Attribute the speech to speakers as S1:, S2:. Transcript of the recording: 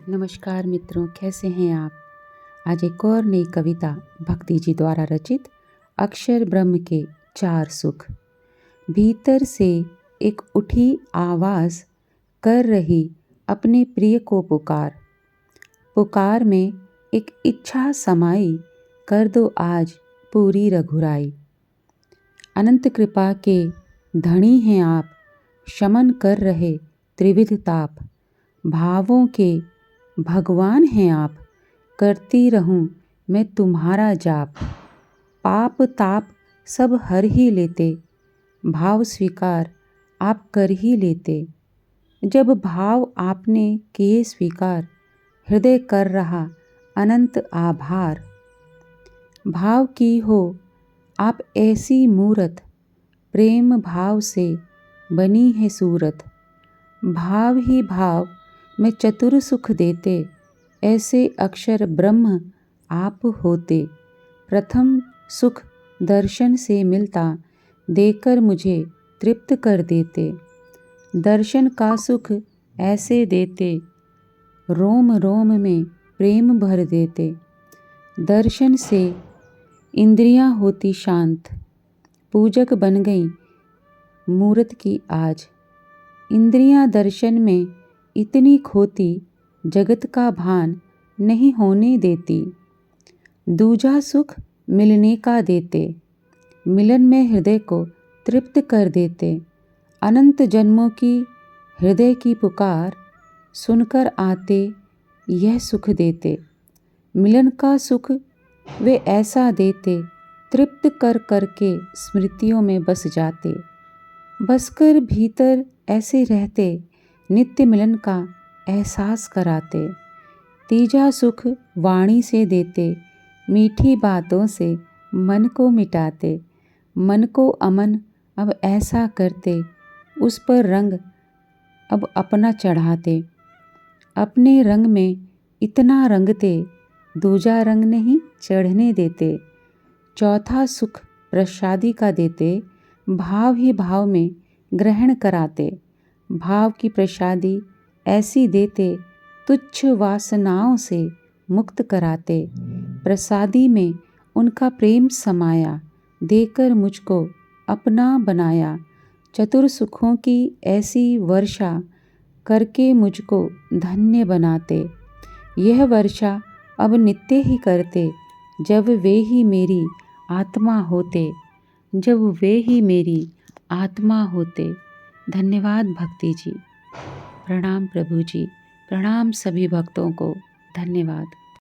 S1: नमस्कार मित्रों, कैसे हैं आप। आज एक और नई कविता भक्ति जी द्वारा रचित अक्षर ब्रह्म के 4 सुख। भीतर से एक उठी आवाज़ कर रही अपने प्रिय को पुकार। पुकार में एक इच्छा समाई, कर दो आज पूरी रघुराई। अनंत कृपा के धनी हैं आप, शमन कर रहे त्रिविध ताप। भावों के भगवान हैं आप, करती रहूं मैं तुम्हारा जाप। पाप ताप सब हर ही लेते, भाव स्वीकार आप कर ही लेते। जब भाव आपने किए स्वीकार, हृदय कर रहा अनंत आभार। भाव की हो आप ऐसी मूरत, प्रेम भाव से बनी है सूरत। भाव ही भाव में चतुर सुख देते, ऐसे अक्षर ब्रह्म आप होते। प्रथम सुख दर्शन से मिलता, देकर मुझे तृप्त कर देते। दर्शन का सुख ऐसे देते, रोम रोम में प्रेम भर देते। दर्शन से इंद्रियां होती शांत, पूजक बन गई मूरत की आज। इंद्रियां दर्शन में इतनी खोती, जगत का भान नहीं होने देती। दूजा सुख मिलने का देते, मिलन में हृदय को तृप्त कर देते। अनंत जन्मों की हृदय की पुकार, सुनकर आते यह सुख देते। मिलन का सुख वे ऐसा देते, तृप्त कर करके स्मृतियों में बस जाते। बसकर भीतर ऐसे रहते, नित्य मिलन का एहसास कराते। तीजा सुख वाणी से देते, मीठी बातों से मन को मिटाते। मन को अमन अब ऐसा करते, उस पर रंग अब अपना चढ़ाते। अपने रंग में इतना रंगते, दूजा रंग नहीं चढ़ने देते। चौथा सुख प्रसादी का देते, भाव ही भाव में ग्रहण कराते। भाव की प्रसादी ऐसी देते, तुच्छ वासनाओं से मुक्त कराते। प्रसादी में उनका प्रेम समाया, देकर मुझको अपना बनाया। चतुर सुखों की ऐसी वर्षा, करके मुझको धन्य बनाते। यह वर्षा अब नित्य ही करते, जब वे ही मेरी आत्मा होते। जब वे ही मेरी आत्मा होते। धन्यवाद भक्ति जी। प्रणाम प्रभु जी। प्रणाम सभी भक्तों को। धन्यवाद।